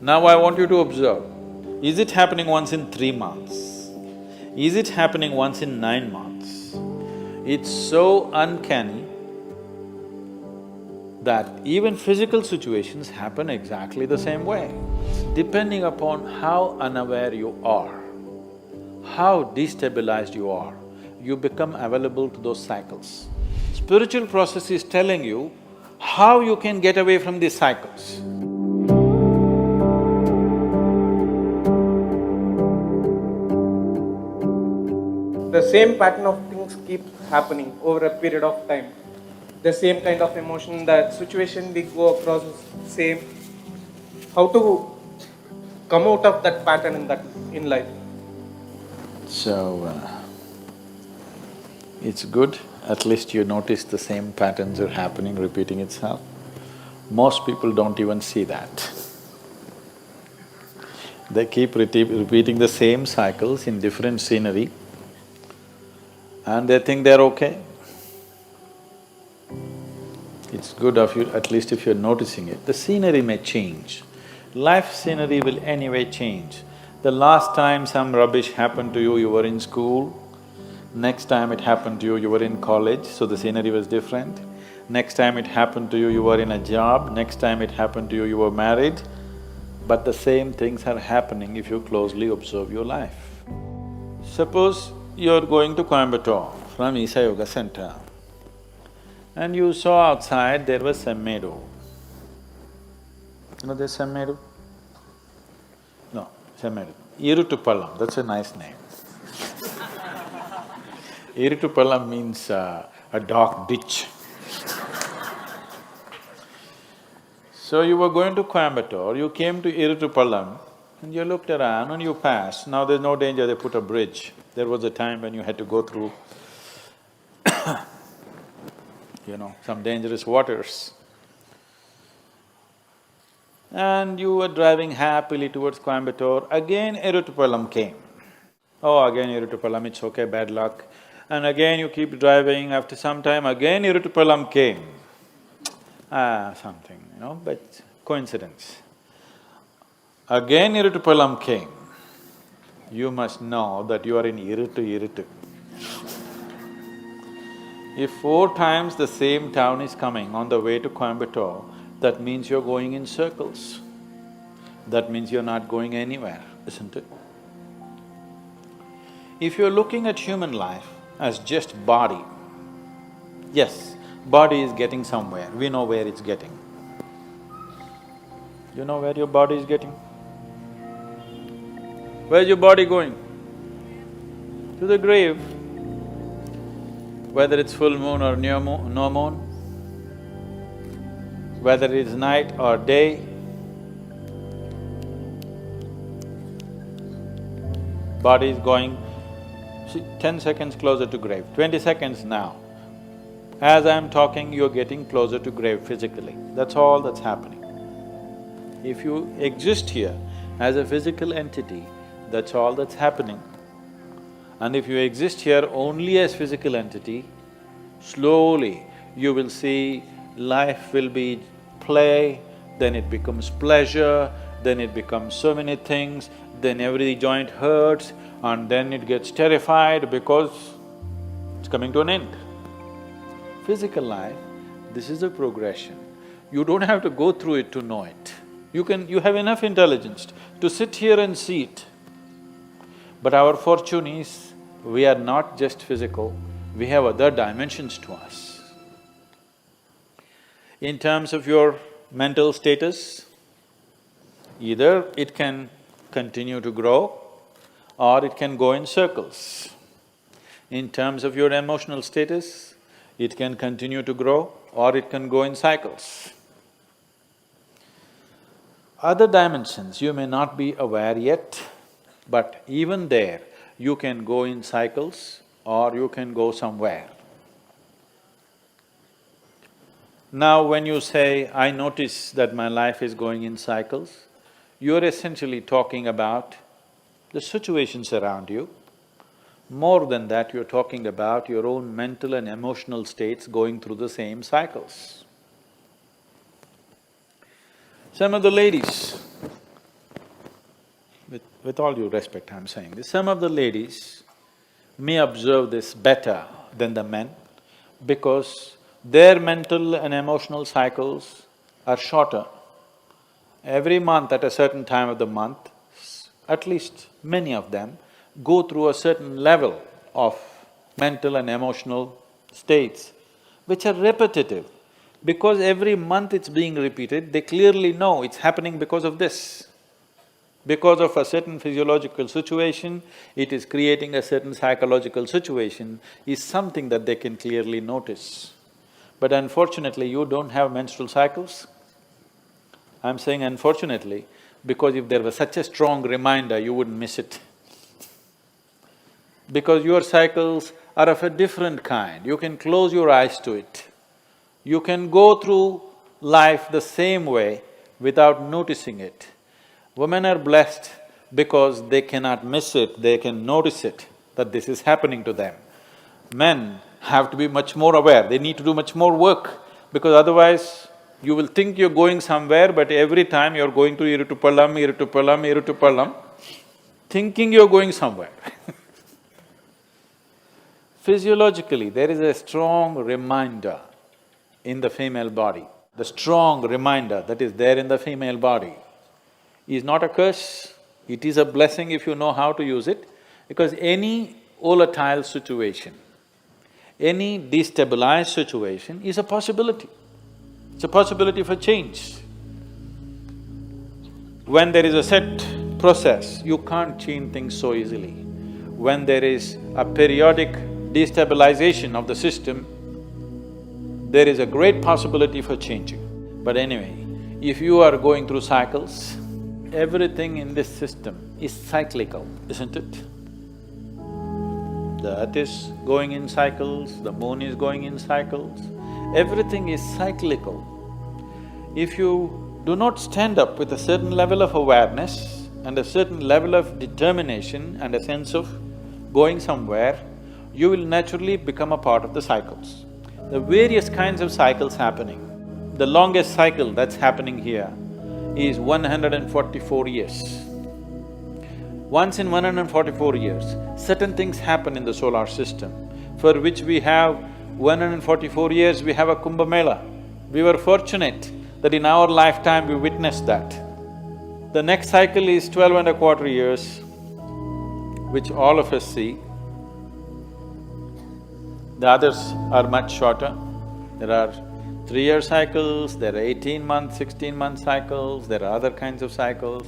Now I want you to observe, is it happening once in 3 months? Is it happening once in 9 months? It's so uncanny that even physical situations happen exactly the same way. Depending upon how unaware you are, how destabilized you become available to those cycles. Spiritual process is telling you how you can get away from these cycles. The same pattern of things keep happening over a period of time. The same kind of emotion, the situation we go across is same. How to come out of that pattern in life? So, it's good, at least you notice the same patterns are happening, repeating itself. Most people don't even see that. They keep repeating the same cycles in different scenery and they think they're okay. It's good of you, at least if you're noticing it. The scenery may change. Life scenery will anyway change. The last time some rubbish happened to you were in school. Next time it happened to you were in college, so the scenery was different. Next time it happened to you were in a job. Next time it happened to you were married. But the same things are happening if you closely observe your life. Suppose you're going to Coimbatore from Isa Yoga Center and you saw outside there was a meadow. You know there's some meadow? No, Semmedu. Irutupallam, that's a nice name. Irutupallam means a dark ditch. So you were going to Coimbatore, you came to Irutupallam and you looked around and you passed. Now there's no danger, they put a bridge. There was a time when you had to go through some dangerous waters. And you were driving happily towards Coimbatore, again Irutupallam came. Oh, again Irutupallam, it's okay, bad luck. And again you keep driving, after some time again Irutupallam came. Something, but coincidence. Again Irutupallam came. You must know that you are in Irutu. If 4 times the same town is coming on the way to Coimbatore, that means you're going in circles. That means you're not going anywhere, isn't it? If you're looking at human life as just body, yes, body is getting somewhere, we know where it's getting. You know where your body is getting? Where's your body going? To the grave. Whether it's full moon or no moon, whether it's night or day, body is going, 10 seconds closer to grave, 20 seconds now. As I'm talking, you're getting closer to grave physically, that's all that's happening. If you exist here as a physical entity, that's all that's happening. And if you exist here only as physical entity, slowly you will see life will be play, then it becomes pleasure, then it becomes so many things, then every joint hurts, and then it gets terrified because it's coming to an end. Physical life, this is a progression. You don't have to go through it to know it. You have enough intelligence to sit here and see it. But our fortune is, we are not just physical, we have other dimensions to us. In terms of your mental status, either it can continue to grow or it can go in circles. In terms of your emotional status, it can continue to grow or it can go in cycles. Other dimensions you may not be aware yet, but even there, you can go in cycles or you can go somewhere. Now when you say, I notice that my life is going in cycles, you're essentially talking about the situations around you. More than that, you're talking about your own mental and emotional states going through the same cycles. Some of the ladies, with all due respect I'm saying this, some of the ladies may observe this better than the men because their mental and emotional cycles are shorter. Every month at a certain time of the month, at least many of them go through a certain level of mental and emotional states which are repetitive. Because every month it's being repeated, they clearly know it's happening because of this. Because of a certain physiological situation, it is creating a certain psychological situation, is something that they can clearly notice. But unfortunately, you don't have menstrual cycles. I'm saying unfortunately, because if there was such a strong reminder, you wouldn't miss it. Because your cycles are of a different kind, you can close your eyes to it. You can go through life the same way without noticing it. Women are blessed because they cannot miss it, they can notice it, that this is happening to them. Men have to be much more aware, they need to do much more work, because otherwise you will think you're going somewhere, but every time you're going to Iritupalam, thinking you're going somewhere Physiologically, there is a strong reminder in the female body. The strong reminder that is there in the female body is not a curse, it is a blessing if you know how to use it, because any volatile situation, any destabilized situation is a possibility. It's a possibility for change. When there is a set process, you can't change things so easily. When there is a periodic destabilization of the system, there is a great possibility for changing. But anyway, if you are going through cycles, everything in this system is cyclical, isn't it? The earth is going in cycles, the moon is going in cycles, everything is cyclical. If you do not stand up with a certain level of awareness and a certain level of determination and a sense of going somewhere, you will naturally become a part of the cycles. The various kinds of cycles happening. The longest cycle that's happening here is 144 years. Once in 144 years, certain things happen in the solar system for which we have 144 years, we have a Kumbh Mela. We were fortunate that in our lifetime we witnessed that. The next cycle is 12 and a quarter years, which all of us see. The others are much shorter. There are 3-year cycles, there are 18-month, 16-month cycles, there are other kinds of cycles.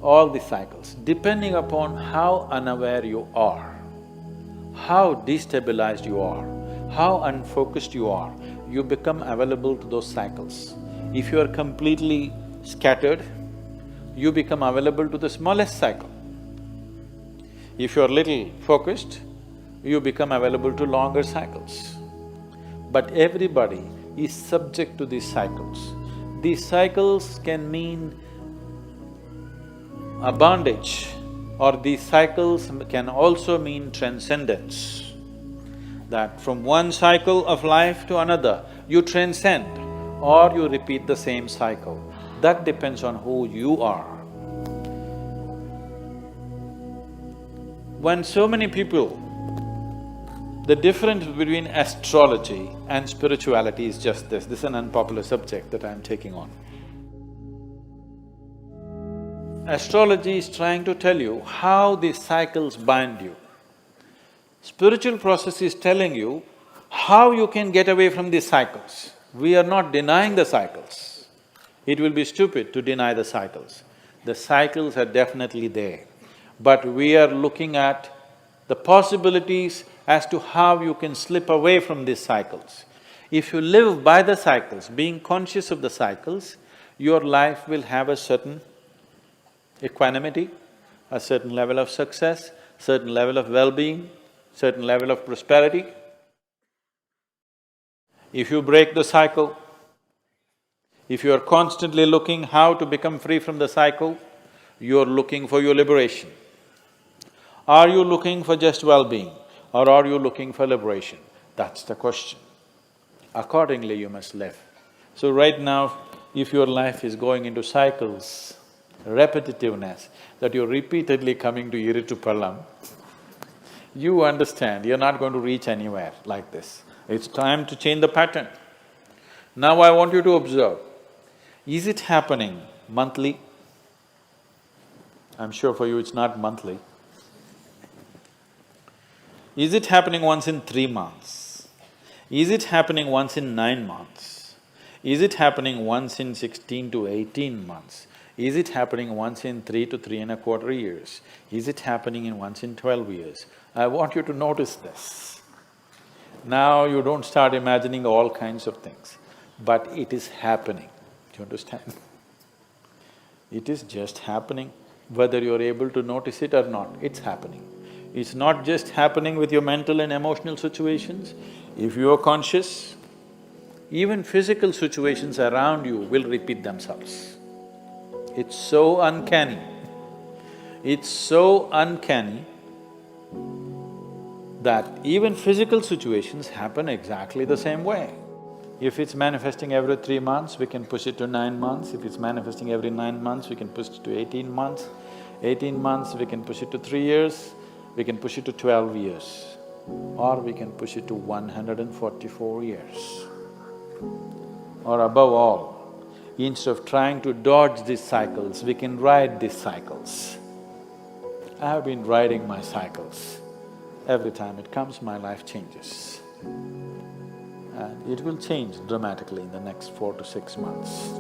All these cycles, depending upon how unaware you are, how destabilized you are, how unfocused you are, you become available to those cycles. If you are completely scattered, you become available to the smallest cycle. If you are little focused, you become available to longer cycles. But everybody is subject to these cycles. These cycles can mean a bondage, or these cycles can also mean transcendence. That from one cycle of life to another, you transcend or you repeat the same cycle. That depends on who you are. When so many people… The difference between astrology and spirituality is just this. This is an unpopular subject that I'm taking on. Astrology is trying to tell you how these cycles bind you. Spiritual process is telling you how you can get away from these cycles. We are not denying the cycles. It will be stupid to deny the cycles. The cycles are definitely there, but we are looking at the possibilities as to how you can slip away from these cycles. If you live by the cycles, being conscious of the cycles, your life will have a certain equanimity, a certain level of success, certain level of well-being, certain level of prosperity. If you break the cycle, if you are constantly looking how to become free from the cycle, you are looking for your liberation. Are you looking for just well-being or are you looking for liberation? That's the question. Accordingly, you must live. So right now, if your life is going into cycles, repetitiveness, that you're repeatedly coming to Iritupalam, you understand you're not going to reach anywhere like this. It's time to change the pattern. Now I want you to observe, is it happening monthly? I'm sure for you it's not monthly. Is it happening once in 3 months? Is it happening once in 9 months? Is it happening once in 16 to 18 months? Is it happening once in 3 to 3.25 years? Is it happening in once in 12 years? I want you to notice this. Now you don't start imagining all kinds of things, but it is happening. Do you understand? It is just happening, whether you're able to notice it or not, it's happening. It's not just happening with your mental and emotional situations. If you are conscious, even physical situations around you will repeat themselves. It's so uncanny. It's so uncanny that even physical situations happen exactly the same way. If it's manifesting every 3 months, we can push it to 9 months. If it's manifesting every 9 months, we can push it to 18 months. 18 months, we can push it to 3 years. We can push it to 12 years. Or we can push it to 144 years. Or above all, instead of trying to dodge these cycles, we can ride these cycles. I have been riding my cycles. Every time it comes, my life changes. And it will change dramatically in the next 4 to 6 months.